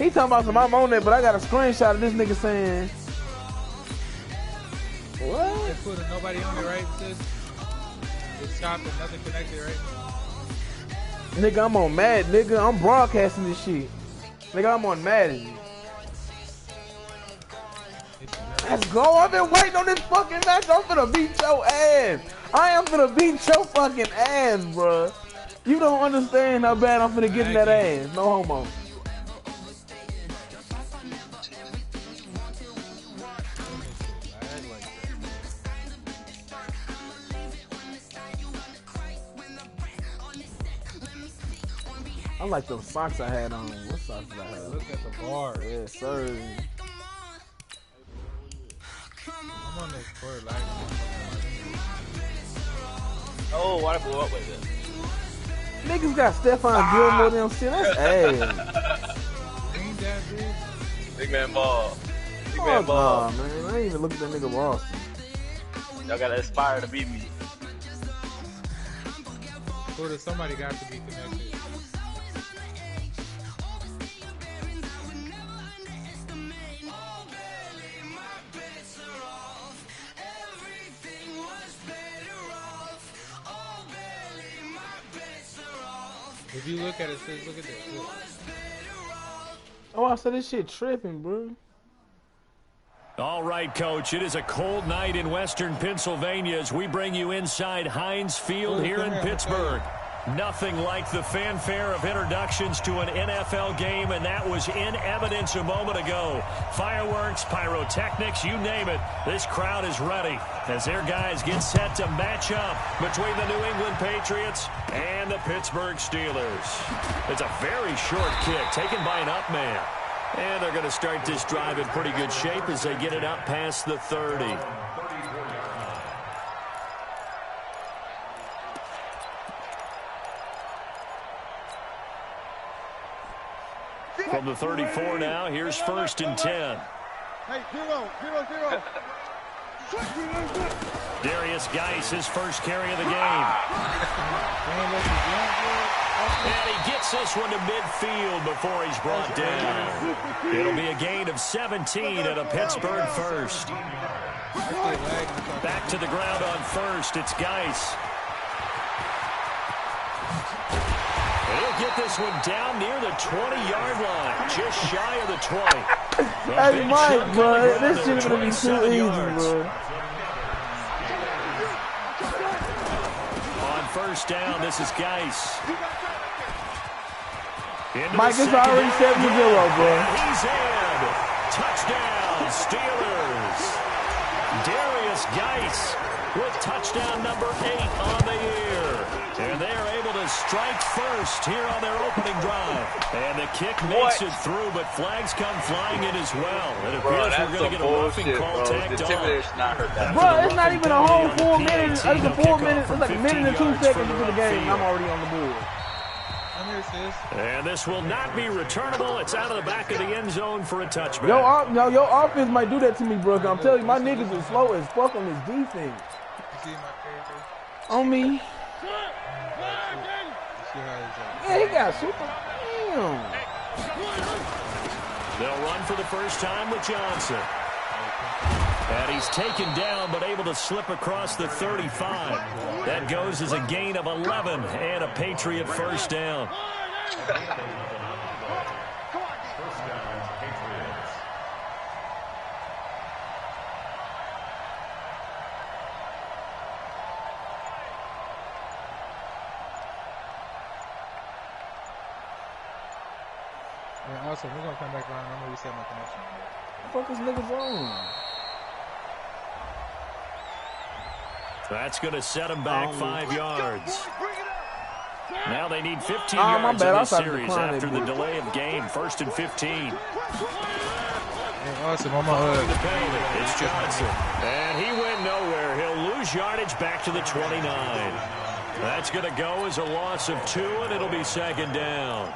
He talking about some I'm on it, but I got a screenshot of this nigga saying, what? They put nobody on it, right? It's chopped and nothing connected, right? Nigga, I'm on Mad, nigga. I'm broadcasting this shit. Nigga, I'm on Madden. Let's go. I've been waiting on this fucking match. I'm finna beat your ass. I am finna beat your fucking ass, bro. You don't understand how bad I'm finna get in that ass. No homo. I like those socks I had on. What socks did I have? Look at the bar. Yes, sir. I'm on this court, like. Oh, why did I blow up like this? Niggas got Stephon Gilmore them shit. That's ass. Ain't that big? Big man ball. Big man ball. Nah, man. I ain't even look at that nigga roster. Y'all gotta aspire to beat me. Somebody got to be connected. If you look at it, says, look at this. Look. Oh, I said this shit tripping, bro. All right, Coach. It is a cold night in western Pennsylvania as we bring you inside Heinz Field here in Pittsburgh. Nothing like the fanfare of introductions to an NFL game, and that was in evidence a moment ago. Fireworks, pyrotechnics, you name it. This crowd is ready as their guys get set to match up between the New England Patriots and the Pittsburgh Steelers. It's a very short kick taken by an up man. And they're going to start this drive in pretty good shape as they get it up past the 30. From the 34 now, here's 1st and 10. Hey, 0. Darius Geis, his first carry of the game. And he gets this one to midfield before he's brought down. It'll be a gain of 17 at a Pittsburgh first. Back to the ground on first. It's Geis. He'll get this one down near the 20-yard line, just shy of the 20. Hey, Mike, bro, this shit's gonna be too easy, bro. On first down, this is Geis. Mike, it's already 7-0, bro. He's in. Touchdown, Steelers. Darius Geis with touchdown number 8 on the year. And they're able to strike first here on their opening drive. And the kick makes it through, but flags come flying in as well. It appears we're going to get a roughing call tagged on. Bro, it's not even a whole 4 minutes. It's a 4 minutes. It's like a minute and 2 seconds into the game. And I'm already on the board. And this will not be returnable. It's out of the back of the end zone for a touchback. Your offense might do that to me, bro. I'm telling you, my niggas is slow as fuck on this defense. On me. Yeah, he got super. Damn. They'll run for the first time with Johnson. And he's taken down, but able to slip across the 35. That goes as a gain of 11 and a Patriot first down. Yeah, awesome. We're going to come back around. I'm going to reset my connection. What the fuck is niggas on? That's going to set them back 5 yards. Now they need 15 yards in this series after the delay of game. 1st and 15. Hey, awesome. I'm on It's Johnson. And he went nowhere. He'll lose yardage back to the 29. That's going to go as a loss of 2, and it'll be 2nd down.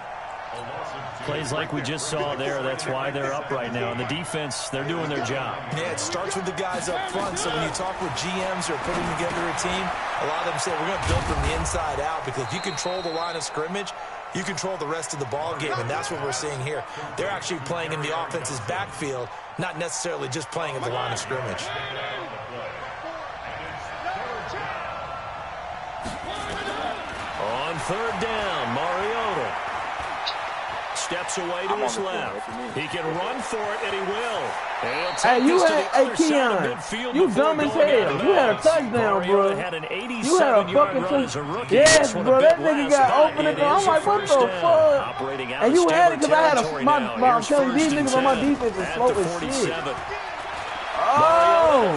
Plays like we just saw there, that's why they're up right now. And the defense, they're doing their job. Yeah, it starts with the guys up front. So when you talk with GMs who are putting together a team, a lot of them say we're going to build from the inside out, because if you control the line of scrimmage, you control the rest of the ball game, and that's what we're seeing here. They're actually playing in the offense's backfield, not necessarily just playing at the line of scrimmage. On third down, Mariota steps away to his left. He can run for it, and he will. Hey, Keon, you dumb as hell. You had a touchdown, bro. You had a fucking touchdown. Yes, bro, that nigga got open. I'm like, what the fuck? And you had it because I had I'm telling you, these niggas on my defense is slow as shit. Oh.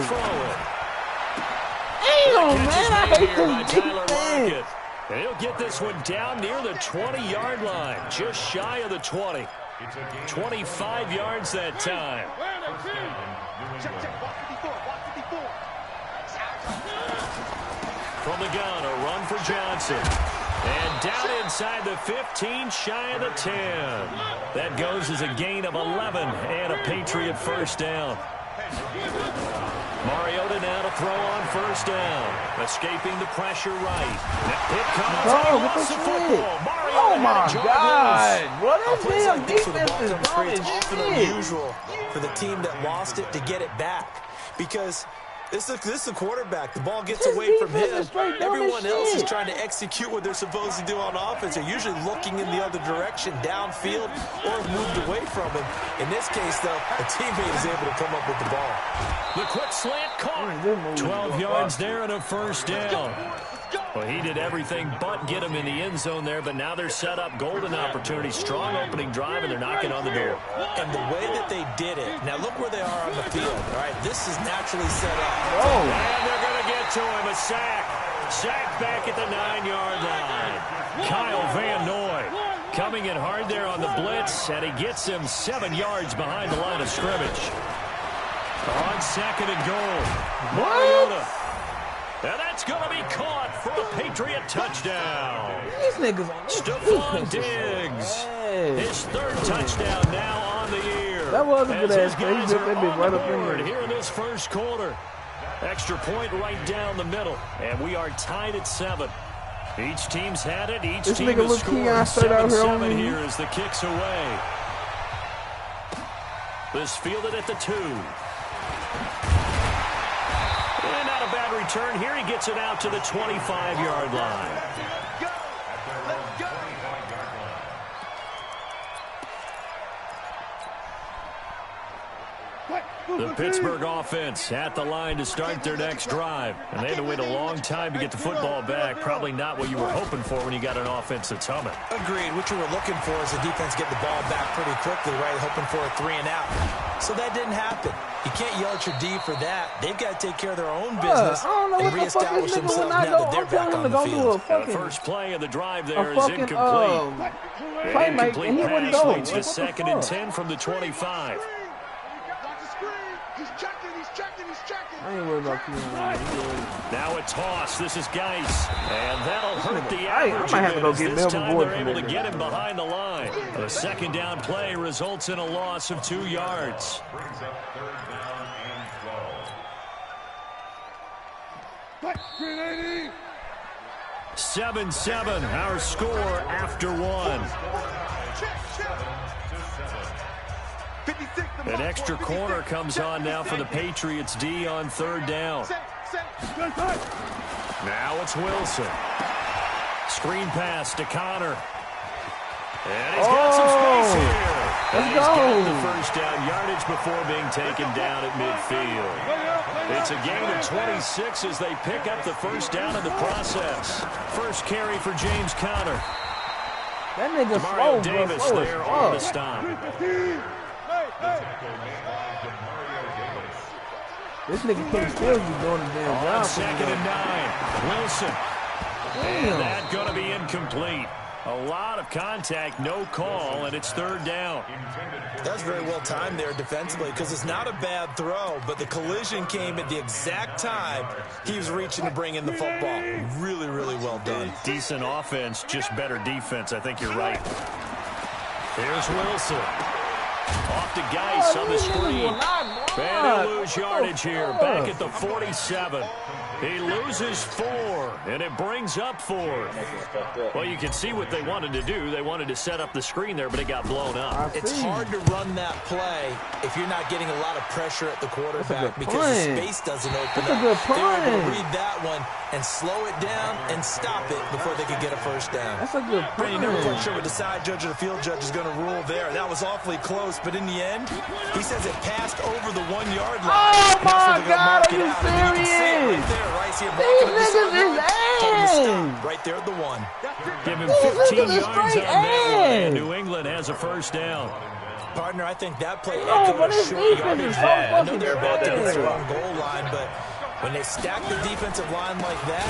Damn, man, I hate this defense. And he'll get this one down near the 20-yard line, just shy of the 20. 25 yards that time. From the gun, a run for Johnson. And down inside the 15, shy of the 10. That goes as a gain of 11 and a Patriot first down. Mariota now to throw on first down. Escaping the pressure right. It comes. Oh my God. What is damn defense is dumb as often unusual for the team that lost it to get it back. Because this is the quarterback. The ball gets away from him. Everyone else is trying to execute what they're supposed to do on offense. They're usually looking in the other direction, downfield, or moved away from him. In this case, though, a teammate is able to come up with the ball. The quick slant caught. 12 yards there and a first down. Well, he did everything but get him in the end zone there, but now they're set up golden opportunity. Strong opening drive, and they're knocking on the door. And the way that they did it, now look where they are on the field, all right? This is naturally set up. Oh. And they're going to get to him, a sack. Sack back at the 9-yard line. Kyle Van Noy coming in hard there on the blitz, and he gets him 7 yards behind the line of scrimmage. On second and goal. Mariota. And that's going to be caught for a Patriot touchdown. These niggas on Stephon Diggs. His third touchdown now on the year. That was a good ass play. He just that bitch right up in here in this first quarter. Extra point right down the middle. And we are tied at 7. Each team's had it. Each this team nigga has scored. 7-7 here as the kick's away. This fielded at the 2. And not a bad return here. He gets it out to the 25-yard line. The Pittsburgh offense at the line to start their next drive. And they had to wait a long time to get the football back. Probably not what you were hoping for when you got an offense that's humming. Agreed. What you were looking for is the defense get the ball back pretty quickly, right? Hoping for a 3-and-out. So that didn't happen. You can't yell at your D for that. They've got to take care of their own business and reestablish themselves now that they're back on the field. The first play of the drive there is incomplete. Incomplete pass leads to 2nd and 10 from the 25. I ain't worried about you. Now a toss. This is Geis. And that'll hurt the average. I might have to go get this Melvin time Boyd they're able to get him behind the line. The second down play results in a loss of 2 yards. 7-7, our score after 1. An extra corner comes on now for the Patriots D on third down. Now it's Wilson. Screen pass to Connor. And he's got some space here. Let's He's go. got the first down yardage before being taken down at midfield. It's a gain of 26 as they pick up the first down in the process. First carry for James Conner. That nigga Mario slow, Davis bro. there on the stop. This nigga can't still be doing the damn job. On 2nd and 9, Wilson. And that's going to be incomplete. A lot of contact, no call, and it's third down. That's very well timed there defensively because it's not a bad throw, but the collision came at the exact time he was reaching to bring in the football. Really, really well done. Decent offense, just better defense. I think you're right. Here's Wilson. Off to Geis on the screen. And he'll lose yardage here. Back at the 47. He loses 4, and it brings up 4. Well, you can see what they wanted to do. They wanted to set up the screen there, but it got blown up. It's hard to run that play if you're not getting a lot of pressure at the quarterback because the space doesn't open up. They were able to read that one and slow it down and stop it before they could get a first down. That's a good play. You're never quite sure what the side judge or the field judge is going to rule there. That was awfully close, but in the end, he says it passed over the 1-yard line. Oh, my God, are you serious? These niggas is ass. Right there at the 1. Give him 15 yards on that one, and New England has a first down. Partner, I think that play but this defense is so fucking they're about to bad. get their own goal line, but when they stack the defensive line like that,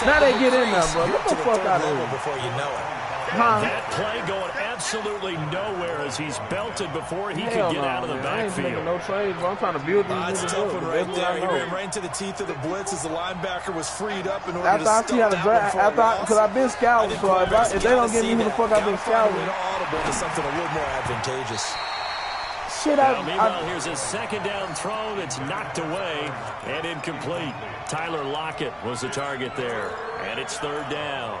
Now they get in there, bro. Get the fuck out of here. Before you know it. That play going absolutely nowhere as he's belted before he could get out of the backfield. I ain't no trades, bro. I'm trying to build these That's niggas tough one up. right there. He ran right into the teeth of the blitz as the linebacker was freed up in order to stop that one. Because I've been scouting, so if they don't get me who the fuck I've been scouting. Audible to something a little more advantageous. Meanwhile, here's a second down throw that's knocked away and incomplete. Tyler Lockett was the target there, and it's third down.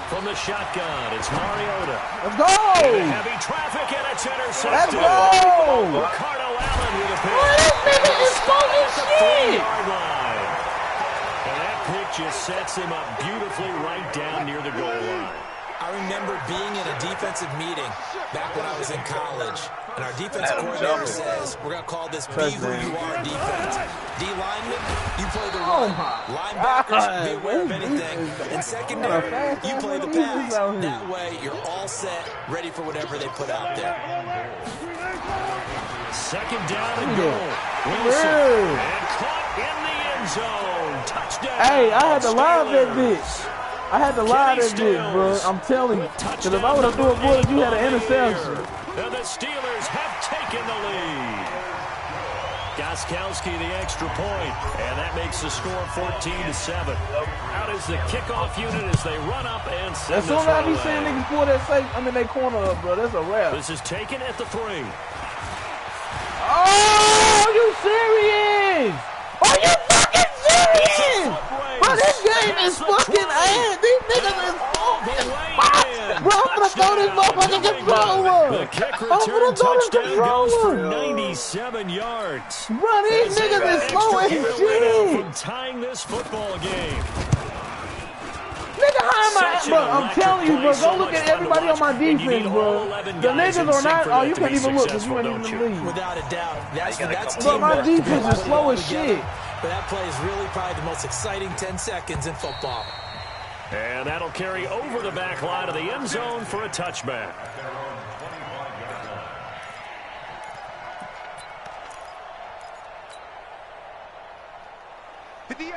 From the shotgun, it's Mariota. Let's go! Heavy traffic, and it's intercepted. Let's go! Ricardo Allen with a pick. This nigga is fucking shit! And that pick just sets him up beautifully right down near the goal line. I remember being in a defensive meeting back when I was in college, and our defensive coordinator says, we're going to call this Be Who You Are defense. D lineman, you play the run. Linebackers, be aware of anything. And secondary, you play the pass. That way, you're all set, ready for whatever they put out there. Second down and goal. Wilson, and caught in the end zone. Touchdown. Hey, I had to lie that bitch. I had to lie that bitch, bro. I'm telling you. Because if I would have threw a bullet, you had an interception. And the Steelers have taken the lead. Gostkowski the extra point, and that makes the score 14-7. Out is the kickoff unit as they run up and send As soon as I be seeing niggas pull that safe, they corner up, bro. That's a wrap. This is taken at the 3. Oh, are you serious? Are you fucking serious? Bro, this game is fucking ass. These niggas is fucking fire. Bro, I'm gonna throw this motherfucking controller. The kick return touchdown goes for 97 yards. Bro, these niggas is slow as shit. From tying this football game. Nigga, how am I? Bro, I'm telling you, bro. Go look at everybody on my defense, bro. The niggas are not. Oh, you can't even look because you ain't even in the league. Without a doubt. That's bro, my defense is slow as shit. But that play is really probably the most exciting 10 seconds in football. And that'll carry over the back line of the end zone for a touchback.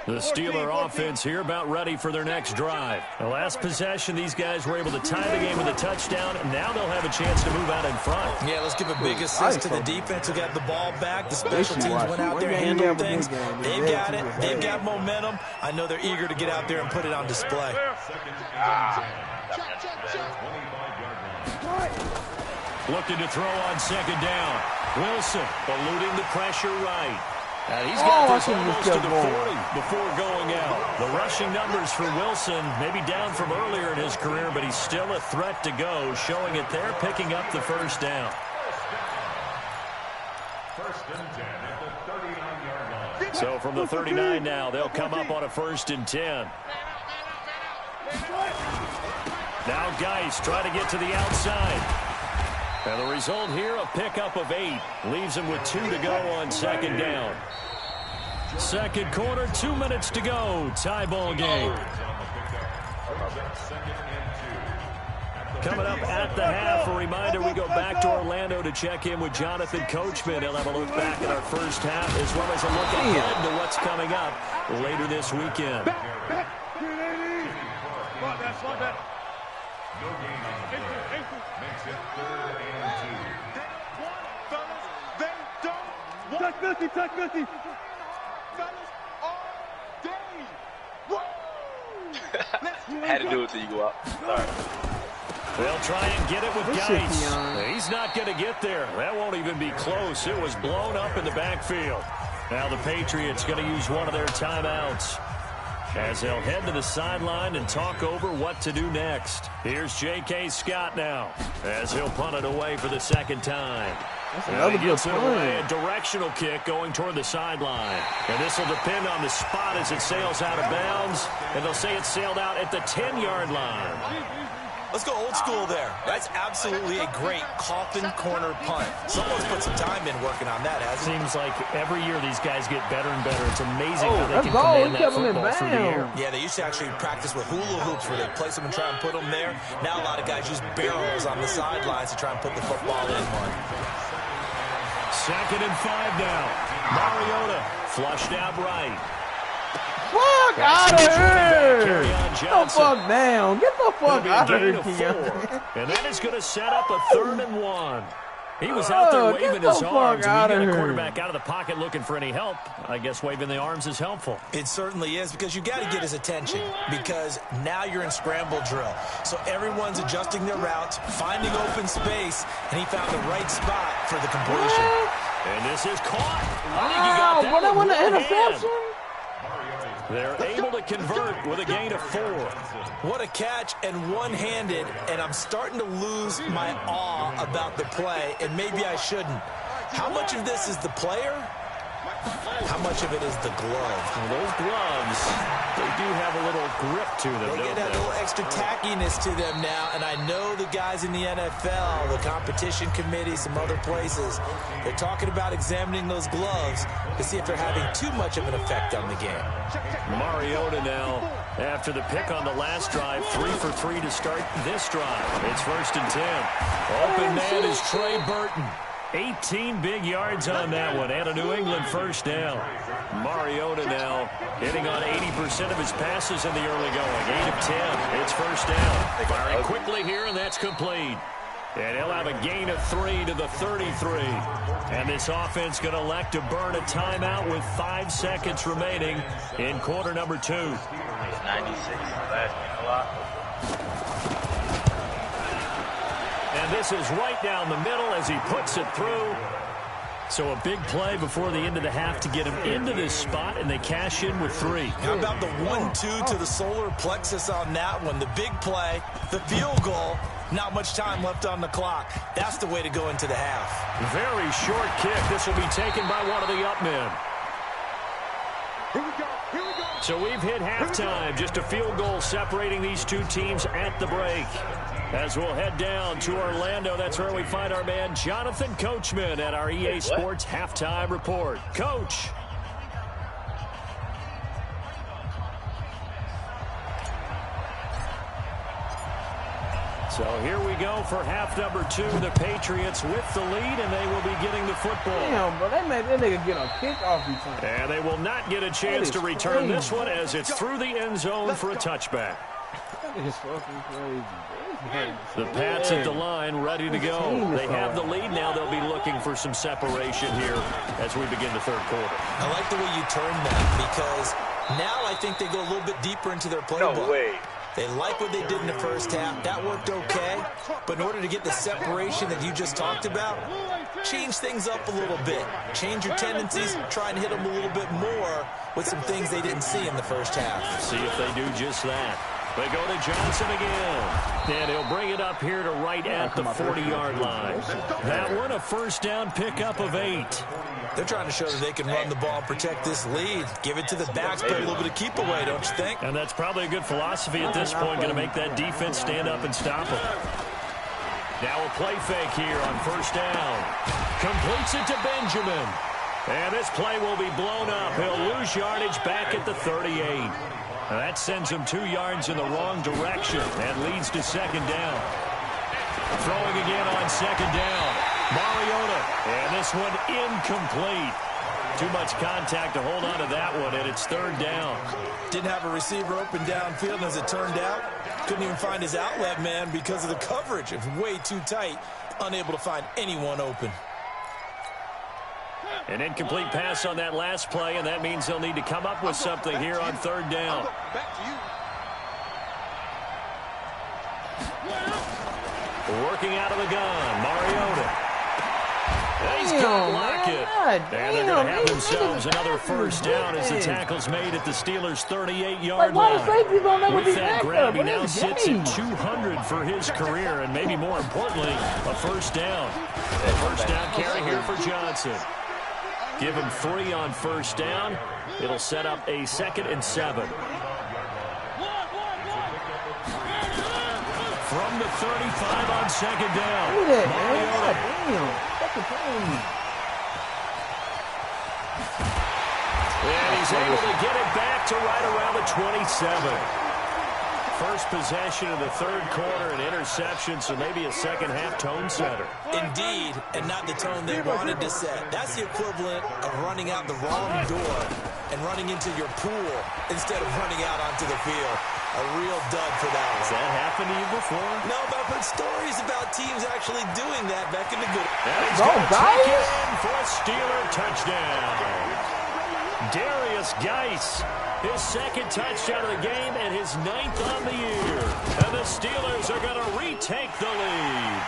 The Steeler offense here about ready for their next drive. The last possession, these guys were able to tie the game with a touchdown, and now they'll have a chance to move out in front. Yeah, let's give a big assist to the defense who got the ball back. The special teams went out there and handled things. They've got it. They've got momentum. I know they're eager to get out there and put it on display. Looking to throw on second down. Wilson eluding the pressure right. And he's got this almost to the 40 before going out. The rushing numbers for Wilson, maybe down from earlier in his career, but he's still a threat to go, showing it there, picking up the first down. So from the 39 now, they'll come up on a 1st and 10. Now Geis trying to get to the outside. And the result here, a pickup of 8. Leaves him with 2 to go on second down. Second quarter, 2 minutes to go. Tie ball game. Coming up at the half, a reminder, we go back to Orlando to check in with Jonathan Coachman. He'll have a look back at our first half, as well as a look ahead to what's coming up later this weekend. No gain on the play. Makes it 3rd and 2. They don't want touch 50, touch 50. Fellas all day. Woo! Had to do it till you go out. Sorry. They'll try and get it with Geis. He's not going to get there. That won't even be close. It was blown up in the backfield. Now the Patriots going to use one of their timeouts as they'll head to the sideline and talk over what to do next. Here's J.K. Scott now as he'll punt it away for the second time. That's another good play. A directional kick going toward the sideline. And this will depend on the spot as it sails out of bounds. And they'll say it sailed out at the 10-yard line. Let's go old school there. That's absolutely a great coffin corner punt. Someone's put some time in working on that, hasn't it? Seems like every year these guys get better and better. It's amazing how they can command that football through the air. Yeah, they used to actually practice with hula hoops where they place them and try and put them there. Now a lot of guys use barrels on the sidelines to try and put the football in one. 2nd and 5 now. Mariota flushed out right. Fuck out of here! Get the fuck down. Get the fuck out of here, And that is going to set up a 3rd and 1. He was out there waving his arms. And we get a quarterback out of the pocket looking for any help. I guess waving the arms is helpful. It certainly is, because you got to get his attention, because now you're in scramble drill. So everyone's adjusting their routes, finding open space, and he found the right spot for the completion. And this is caught. Wow, but that wasn't an interception? They're able to convert with a gain of 4. What a catch, and one-handed, and I'm starting to lose my awe about the play, and maybe I shouldn't. How much of this is the player? How much of it is the glove? Well, those gloves, they do have a little grip to them, They get a little extra tackiness to them now, and I know the guys in the NFL, the competition committee, some other places, they're talking about examining those gloves to see if they're having too much of an effect on the game. Mariota now, after the pick on the last drive, 3 for 3 to start this drive. It's 1st and 10. Open man is Trey Burton. 18 big yards on that one, and a New England first down. Mariota now hitting on 80% of his passes in the early going. 8 of 10. It's first down. Firing quickly here, and that's complete. And he'll have a gain of 3 to the 33. And this offense going to elect to burn a timeout with 5 seconds remaining in quarter number 2. 96 last game a lot. And this is right down the middle as he puts it through. So a big play before the end of the half to get him into this spot, and they cash in with 3. How about the 1-2 to the solar plexus on that one? The big play, the field goal, not much time left on the clock. That's the way to go into the half. Very short kick. This will be taken by one of the up men. So we've hit halftime. Just a field goal separating these two teams at the break. As we'll head down to Orlando, that's where we find our man Jonathan Coachman at our EA Sports Halftime Report. Coach. So here we go for half number 2. The Patriots with the lead, and they will be getting the football. Damn, bro, they made that nigga get a kickoff return. And they will not get a chance to return this one as it's through the end zone for a touchback. That is fucking crazy. The Pats at the line, ready to go. They have the lead now. They'll be looking for some separation here as we begin the third quarter. I like the way you turned that, because now I think they go a little bit deeper into their playbook. No way. They like what they did in the first half. That worked okay. But in order to get the separation that you just talked about, change things up a little bit. Change your tendencies. Try and hit them a little bit more with some things they didn't see in the first half. See if they do just that. They go to Johnson again. And he'll bring it up here to right at the 40-yard line. That one, a first down pickup of 8. They're trying to show that they can run the ball and protect this lead. Give it to the backs, play a little bit of keep away, don't you think? And that's probably a good philosophy at this point, going to make that defense stand up and stop them. Now a play fake here on first down. Completes it to Benjamin. And this play will be blown up. He'll lose yardage back at the 38. And that sends him 2 yards in the wrong direction and leads to second down. Throwing again on second down. Mariota. And this one incomplete. Too much contact to hold on to that one, and it's third down. Didn't have a receiver open downfield, as it turned out. Couldn't even find his outlet man because of the coverage. It was way too tight. Unable to find anyone open. An incomplete pass on that last play, and that means they'll need to come up with something here on third down. Working out of the gun, Mariota. He's going to block it. And they're going to have themselves another first down as the tackle's made at the Steelers' 38-yard line. With that grab, he now sits at 200 for his career, and maybe more importantly, a first down. A first down carry here for Johnson. Give him 3 on first down. It'll set up a 2nd and 7. From the 35 on 2nd down. Look at that, man. And he's able to get it back to right around the 27. First possession of the 3rd quarter, an interception, so maybe a second-half tone setter. Indeed, and not the tone they wanted to set. That's the equivalent of running out the wrong door and running into your pool instead of running out onto the field. A real dud for that one. Has that happened to you before? No, but I've heard stories about teams actually doing that back in the good. And he's going to take it in for a Steeler touchdown. Darius Geis, his 2nd touchdown of the game and his 9th on the year. And the Steelers are going to retake the lead.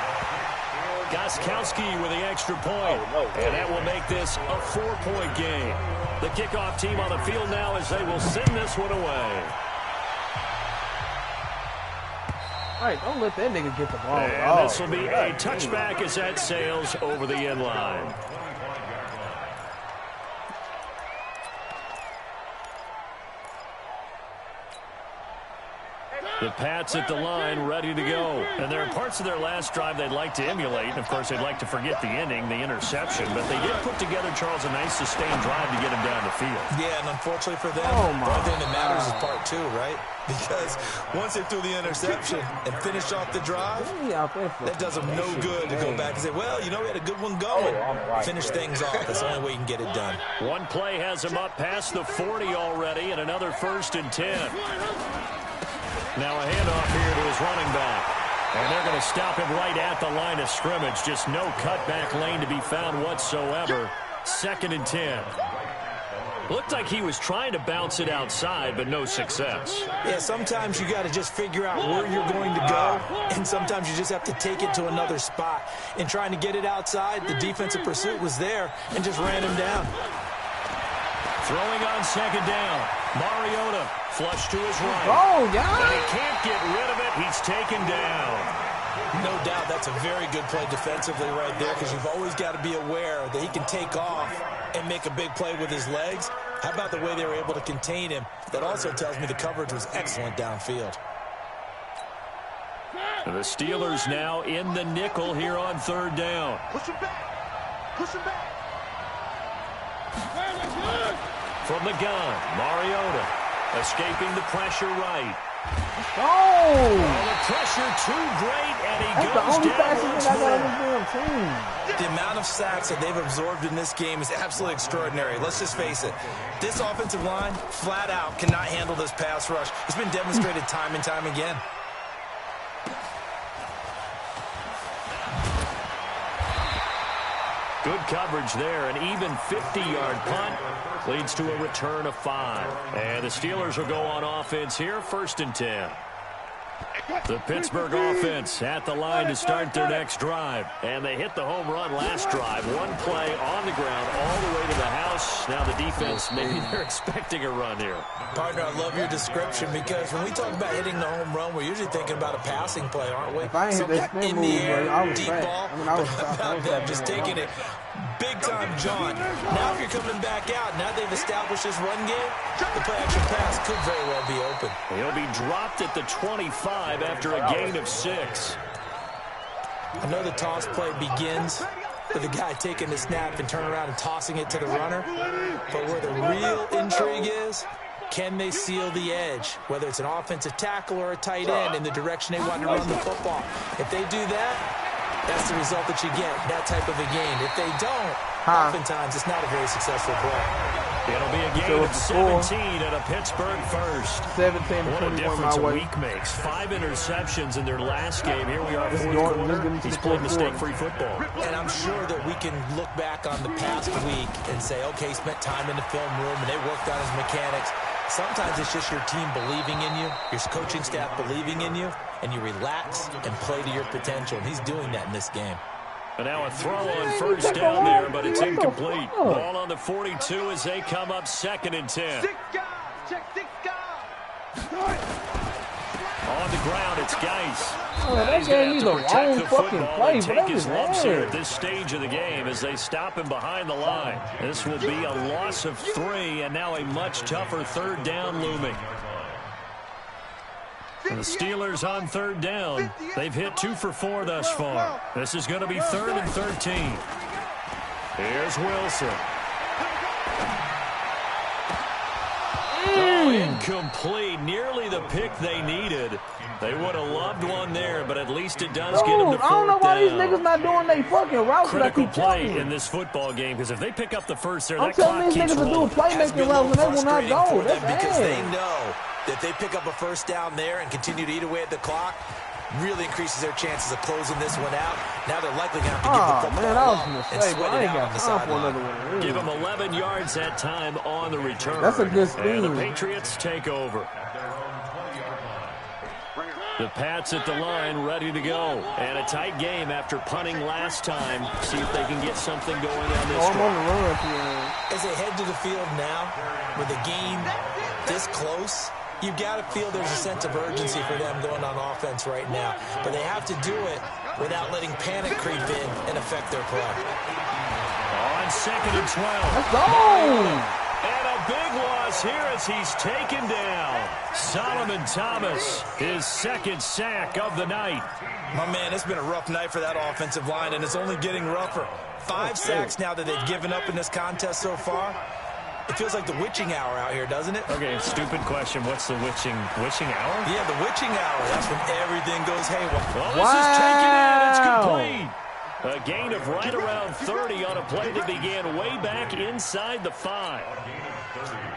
Gostkowski with the extra point. And that will make this a 4-point game. The kickoff team on the field now as they will send this one away. All right, don't let that nigga get the ball. And this will be a touchback as that sails over the end line. The Pats at the line, ready to go. And there are parts of their last drive they'd like to emulate. And, of course, they'd like to forget the ending, the interception. But they did put together, Charles, a nice sustained drive to get him down the field. Yeah, and unfortunately for them, the only thing that matters is part 2, right? Because once they threw the interception and finished off the drive, that does them no good to go back and say, well, you know, we had a good one going. Finish things off. That's the only way you can get it done. One play has him up past the 40 already, and another 1st and 10. Now a handoff here to his running back. And they're going to stop him right at the line of scrimmage. Just no cutback lane to be found whatsoever. 2nd and 10. Looked like he was trying to bounce it outside, but no success. Yeah, sometimes you got to just figure out where you're going to go, and sometimes you just have to take it to another spot. In trying to get it outside, the defensive pursuit was there and just ran him down. Throwing on 2nd down. Mariota flush to his right. Oh, God. And he can't get rid of it. He's taken down. No doubt that's a very good play defensively right there, because you've always got to be aware that he can take off and make a big play with his legs. How about the way they were able to contain him? That also tells me the coverage was excellent downfield. The Steelers now in the nickel here on 3rd down. Push him back. Push him back. From the gun, Mariota escaping the pressure right. Oh! The pressure too great, and he That's goes the only down thing once I got more. on this damn team. The amount of sacks that they've absorbed in this game is absolutely extraordinary. Let's just face it. This offensive line, flat out, cannot handle this pass rush. It's been demonstrated time and time again. Good coverage there. An even 50-yard punt leads to a return of 5. And the Steelers will go on offense here, 1st and 10. The Pittsburgh offense at the line to start their next drive. And they hit the home run last drive. One play on the ground all the way to the house. Now the defense, maybe they're expecting a run here. Partner, I love your description, because when we talk about hitting the home run, we're usually thinking about a passing play, aren't we? If I ain't hit that spin in the move, air, bro, I was deep fat. ball, I mean, I was but fat. how I was about them fat. just taking it big time, John. Now if you're coming back out, now they've established this run game, the play-action pass could very well be open. He'll be dropped at the 25 after a gain of 6. I know the toss play begins with the guy taking the snap and turning around and tossing it to the runner, but where the real intrigue is, can they seal the edge, whether it's an offensive tackle or a tight end, in the direction they want to run the football? If they do that, that's the result that you get, that type of a gain. If they don't, oftentimes it's not a very successful play. It'll be a gain of 17 and a Pittsburgh first. 17 What a 21 difference my a way. week makes. 5 interceptions in their last game. Here we are, Let's 4th go- quarter. let's get into He's the playing fourth quarter. mistake-free football. And I'm sure that we can look back on the past week and say, okay, he spent time in the film room and they worked on his mechanics. Sometimes it's just your team believing in you, your coaching staff believing in you. and you relax and play to your potential. And he's doing that in this game. And now a throw on first down there, but it's incomplete. Ball on the 42 as they come up 2nd and 10. On the ground, it's Geis. That gave me the wrong fucking play, but that was at this stage of the game as they stop him behind the line. This will be a loss of 3, and now a much tougher 3rd down looming. And the Steelers on 3rd down. They've hit 2 for 4 thus far. This is going to be 3rd and 13. Here's Wilson. Oh, incomplete. Nearly the pick they needed. They would have loved one there, but at least it does get them to 4th down. I don't know why these niggas not doing they fucking routes. Critical play in this football game, because if they pick up the first there, I'm telling these niggas to do playmaking routes and they will not go. That's because they know that they pick up a first down there and continue to eat away at the clock, really increases their chances of closing this one out. Now they're likely going to have to give the football up and sweat it out on the sideline. Give them 11 yards that time on the return. That's a good scheme. And the Patriots take over. The Pats at the line, ready to go. And a tight game after punting last time. See if they can get something going on this drive. As they head to the field now, with the game this close, you've got to feel there's a sense of urgency for them going on offense right now. But they have to do it without letting panic creep in and affect their play. On 2nd and 12. Let's go! And a big loss here as he's taken down. Solomon Thomas, his 2nd sack of the night. My man, it's been a rough night for that offensive line, and it's only getting rougher. 5 sacks now that they've given up in this contest so far. It feels like the witching hour out here, doesn't it? Okay, stupid question. What's the witching hour? Yeah, the witching hour. That's when everything goes haywire. Well, this is taken in. It's complete. A gain of right around 30 on a play that began way back inside the 5.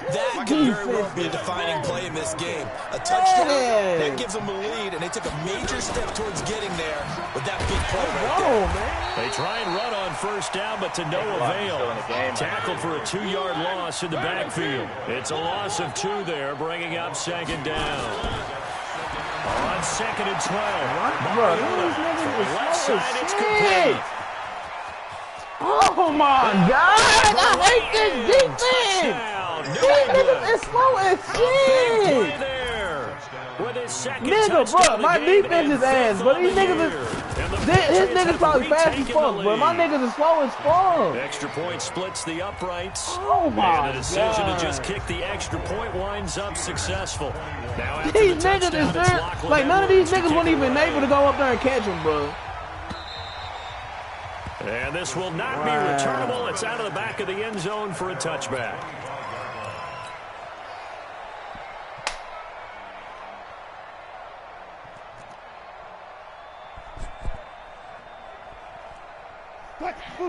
That could very well be a defining play in this game. A touchdown, that gives them a lead, and they took a major step towards getting there with that big play right there. They try and run on first down, but to no avail. Tackled for a 2-yard loss in the backfield. It's a loss of 2 there, bringing up 2nd down. On 2nd and 12. Left side, it's complete. Oh my God! I hate this defense! These niggas is slow as shit! Nigga, bro, my defense is ass, but these niggas is... His niggas probably fast as fuck, but my niggas is slow as fuck. Extra point splits the uprights. Oh my God. And the decision to just kick the extra point winds up successful. Now after these the niggas touchdown, is there. Like, none of these niggas weren't even able to go up there and catch him, bro. And this will not be returnable. It's out of the back of the end zone for a touchback.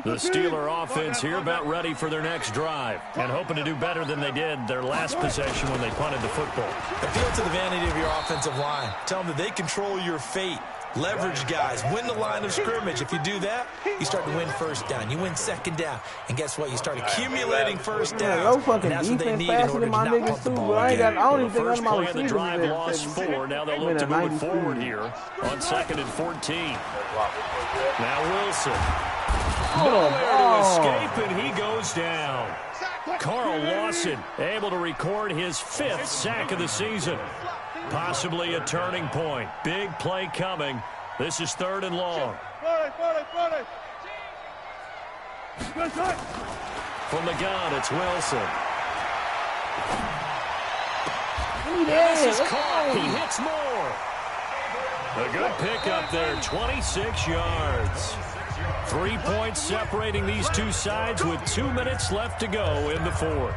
The Steeler offense here about ready for their next drive and hoping to do better than they did their last possession when they punted the football. Appeal to the vanity of your offensive line. Tell them that they control your fate. Leverage guys. Win the line of scrimmage. If you do that, you start to win first down. You win 2nd down. And guess what? You start accumulating first downs. No fucking defense faster than my niggas too, but I don't even think none of my receivers. The drive lost 4. Now they'll look to move it forward here on 2nd and 14. Now Wilson. Nowhere to escape, and he goes down. Carl Lawson able to record his 5th sack of the season. Possibly a turning point. Big play coming. This is 3rd and long. From the gun, it's Wilson. This is caught. He hits more. A good pickup there, 26 yards. 3 points separating these two sides with 2 minutes left to go in the 4th.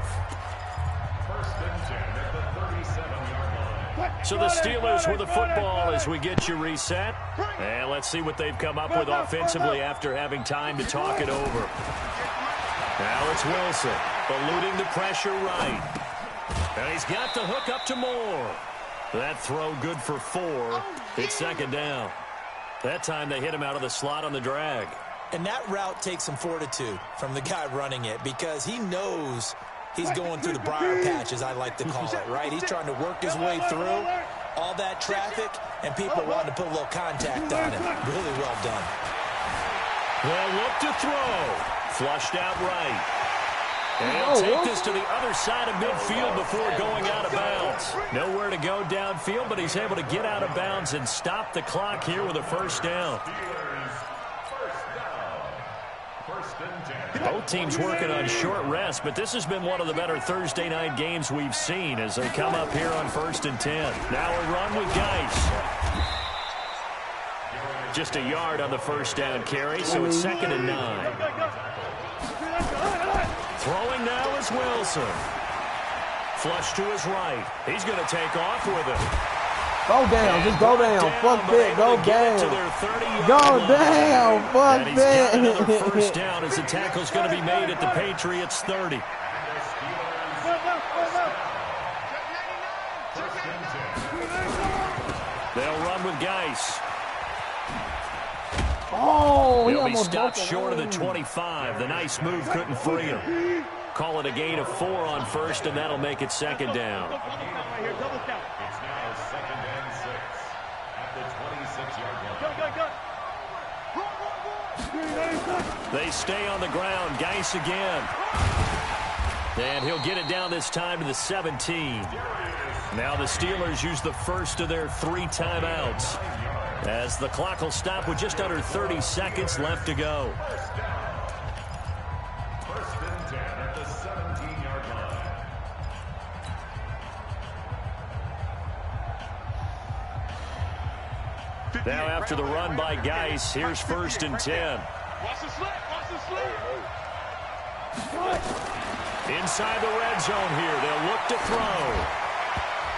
So the Steelers with the football as we get you reset. And let's see what they've come up with offensively after having time to talk it over. Now it's Wilson, eluding the pressure right. And he's got the hook up to Moore. That throw good for 4. It's 2nd down. That time they hit him out of the slot on the drag. And that route takes some fortitude from the guy running it because he knows he's going through the briar patch, as I like to call it, right? He's trying to work his way through. All that traffic, and people wanted to put a little contact on him. Really well done. They'll look to throw. Flushed out right. And he'll take this to the other side of midfield before going out of bounds. Nowhere to go downfield, but he's able to get out of bounds and stop the clock here with a first down. Both teams working on short rest, but this has been one of the better Thursday night games we've seen as they come up here on 1st and 10. Now a run with Geis. Just a yard on the first down carry, so it's 2nd and 9. Throwing now is Wilson. Flush to his right. He's going to take off with it. Go down. Just go down. Fuck that. Go down. Go down. Fuck that. Another first down as the tackle's going to be made at the Patriots 30. They'll run with Geis. Oh, he'll be stopped short of the 25. The nice move couldn't free him. Call it a gain of 4 on first, and that'll make it 2nd down. It's now 2nd and 6 at the 26-yard line. They stay on the ground. Geis again. And he'll get it down this time to the 17. Now the Steelers use the first of their 3 timeouts, as the clock will stop with just under 30 seconds left to go. 1st and 10 at the 17-yard line. Now after the run by Geis, here's 1st and 10. Inside the red zone here, they'll look to throw.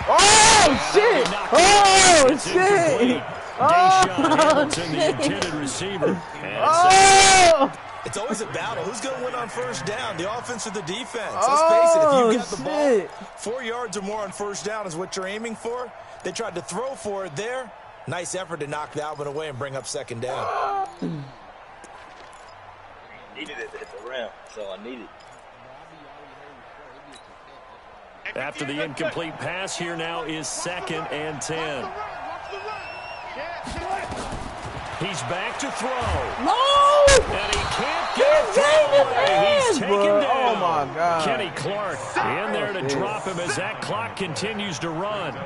Oh, shit! Oh, shit! Hamilton, the intended receiver. Oh! It's always a battle. Who's going to win on first down, the offense or the defense? Let's face it, if you get the ball, 4 yards or more on first down is what you're aiming for. They tried to throw for it there. Nice effort to knock that one away and bring up 2nd down. Needed it to hit the rim, so I needed it. After the incomplete pass, here now is 2nd and 10. He's back to throw. No! And he can't get it away. He's taken down. Oh, my God. Kenny Clark in there to drop him as that clock continues to run.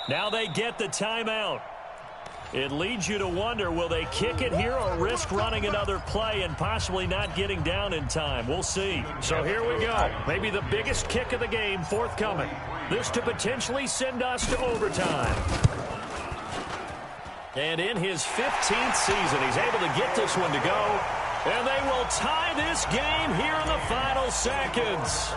Now they get the timeout. It leads you to wonder, will they kick it here or risk running another play and possibly not getting down in time? We'll see. So here we go. Maybe the biggest kick of the game forthcoming. This to potentially send us to overtime. And in his 15th season, he's able to get this one to go. And they will tie this game here in the final seconds.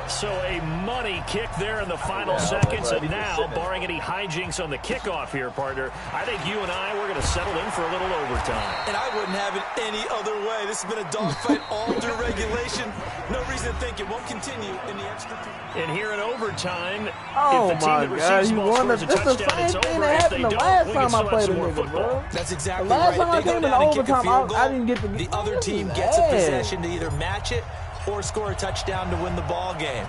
So a money kick there in the final seconds. And now, barring any hijinks on the kickoff here, partner, I think you and I, we're going to settle in for a little overtime. And I wouldn't have it any other way. This has been a dogfight all through regulation. No reason to think it won't continue in the extra time. And here in overtime, oh if the team that receives the ball scores a touchdown, it's over. If they don't, we can still have some more football. That's exactly right. If they go down and kick a field goal, I didn't get the other team gets a possession to either match it or score a touchdown to win the ball game.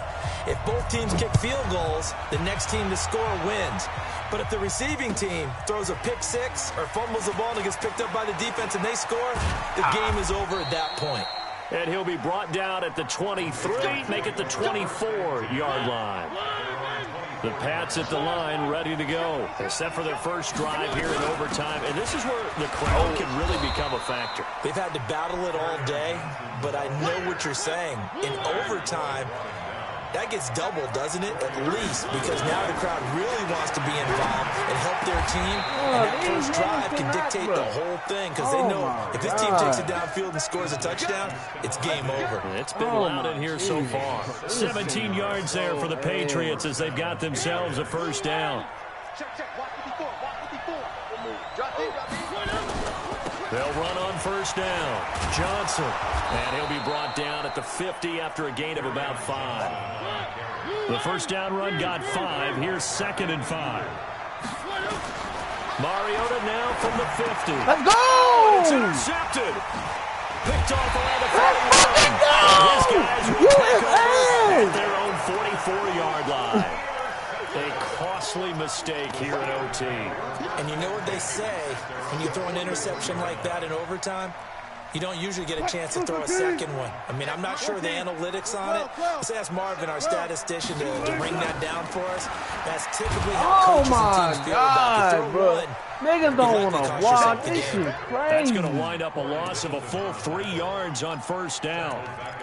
If both teams kick field goals, the next team to score wins. But if the receiving team throws a pick six or fumbles the ball and it gets picked up by the defense and they score, the game is over at that point. And he'll be brought down at the 23, make it the 24-yard line. The Pats at the line, ready to go. They're set for their first drive here in overtime. And this is where the crowd can really become a factor. They've had to battle it all day, but I know what you're saying. In overtime, that gets doubled, doesn't it? At least, because now the crowd really wants to be involved and help their team. And that first drive can dictate the whole thing because they know if this team takes it downfield and scores a touchdown, it's game over. It's been loud in here so far. 17 yards there for the Patriots as they've got themselves a first down. They'll run on first down. Johnson. And he'll be brought down at the 50 after a gain of about 5. The first down run got 5. Here's 2nd and 5. Mariota now from the 50. Let's go! And it's intercepted. Picked off around the 41. 4-yard line. A costly mistake here in OT. And you know what they say, when you throw an interception like that in overtime, you don't usually get a chance to throw a second one. I mean, I'm not sure the analytics on it. Let's ask Marvin, our statistician, to bring that down for us. That's typically how coaches and teams feel about it. Bro. Niggas don't want to walk. This shit crazy. That's going to wind up a loss of a full 3 yards on first down.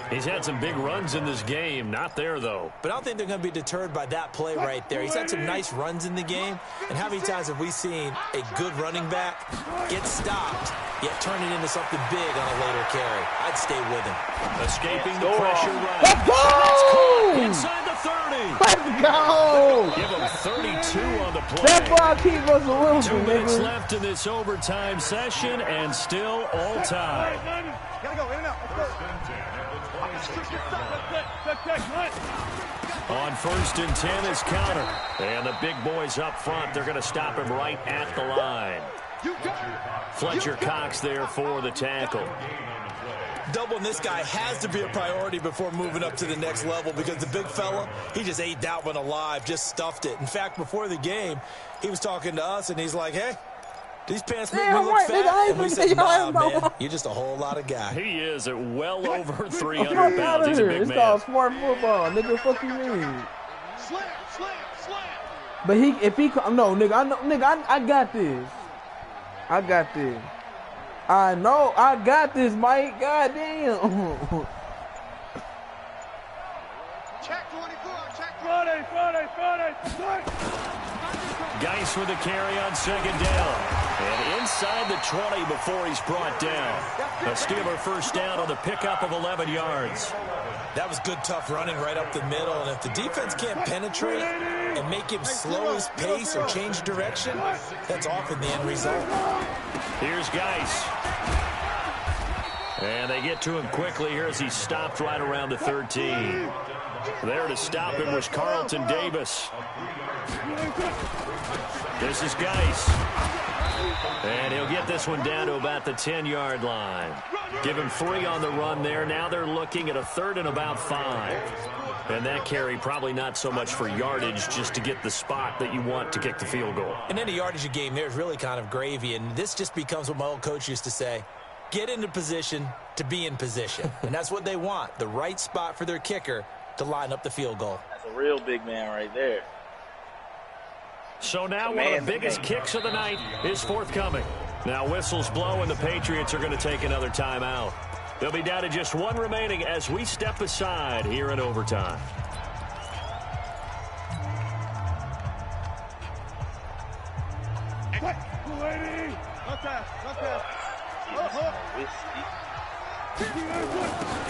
He's had some big runs in this game. Not there, though. But I don't think they're going to be deterred by that play right there. He's had some nice runs in the game. And how many times have we seen a good running back get stopped, yet turn it into something big on a later carry? I'd stay with him. Escaping the pressure run. Let's go! Inside the 30. Let's go! Give him 32 on the play. That's why I keep Russell Wilson, 2 minutes nigga. left in this overtime session, and still all time. Gotta go, in and out. On 1st and 10 is counter. And the big boys up front, they're going to stop him right at the line. Fletcher Cox there for the tackle. Doubling this guy has to be a priority before moving up to the next level because the big fella, he just ate that one alive, just stuffed it. In fact, before the game, he was talking to us, and he's like, hey, these pants make me look fat. And we said, nah, man, you're just a whole lot of guy. He is at well over 300 Fuck out pounds. of He's a here. big It's man. called smart football, nigga. Fuck you mean? Slam. But if he no, nigga, I got this. I got this. I know, I got this, Mike. Goddamn. Check 24, check Friday. Geis with a carry on 2nd down. And inside the 20 before he's brought down. A Steeler first down on the pickup of 11 yards. That was good, tough running right up the middle. And if the defense can't penetrate and make him slow his pace or change direction, that's often the end result. Here's Geis. And they get to him quickly here as he stopped right around the 13. There to stop him was Carlton Davis. This is Geis. And he'll get this one down to about the 10-yard line. Give him 3 on the run there. Now they're looking at a 3rd and about 5. And that carry probably not so much for yardage, just to get the spot that you want to kick the field goal. And any yardage game there is really kind of gravy. And this just becomes what my old coach used to say. Get into position to be in position. And that's what they want, the right spot for their kicker to line up the field goal. That's a real big man right there. So now one of the biggest kicks of the night is forthcoming. Now whistles blow and the Patriots are going to take another timeout. They'll be down to just 1 remaining as we step aside here in overtime.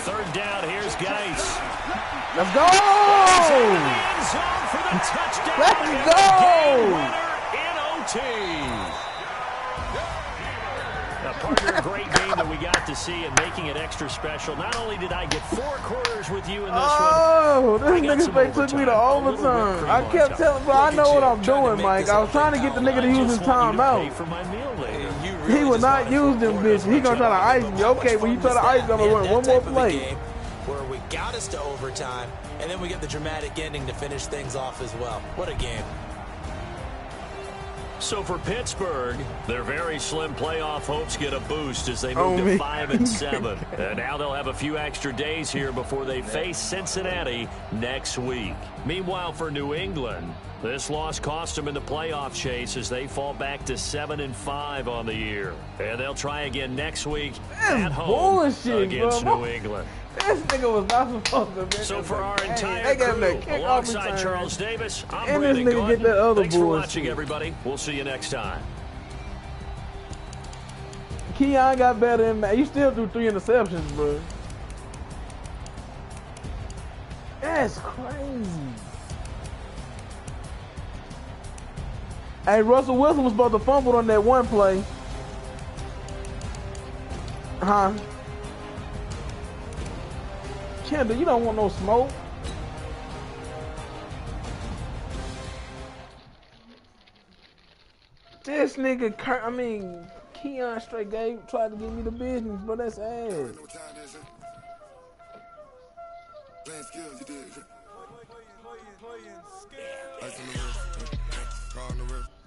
Third down, here's Geis. Let's go! Let's go! In OT. A partner, a great game that we got to see and making it extra special. Not only did I get 4 quarters with you in this one. This nigga straight took me to overtime. I kept telling, bro, I know what I'm doing, Mike. I was trying to get the nigga to use his timeout. He will not use them bitches. He gonna try to ice me. Okay, when you try to ice me, I'm gonna run one more play. Where we got us to overtime, and then we get the dramatic ending to finish things off as well. What a game. So for Pittsburgh, their very slim playoff hopes get a boost as they move to 5-7. And now they'll have a few extra days here before they face Cincinnati next week. Meanwhile, for New England, this loss cost them in the playoff chase as they fall back to 7-5 on the year. And they'll try again next week at home against New England. This nigga was not supposed to be. So for our entire crew, alongside Charles Davis, I'm Brandon Gordon. Get that other Thanks for watching, everybody. We'll see you next time. Keon got better than Matt. You still threw 3 interceptions, bro. That's crazy. Hey, Russell Wilson was supposed to fumble on that one play. Huh? Kendall, you don't want no smoke. This nigga, Keon straight tried to give me the business, but that's ass. Ice on the wrist, car on the wrist.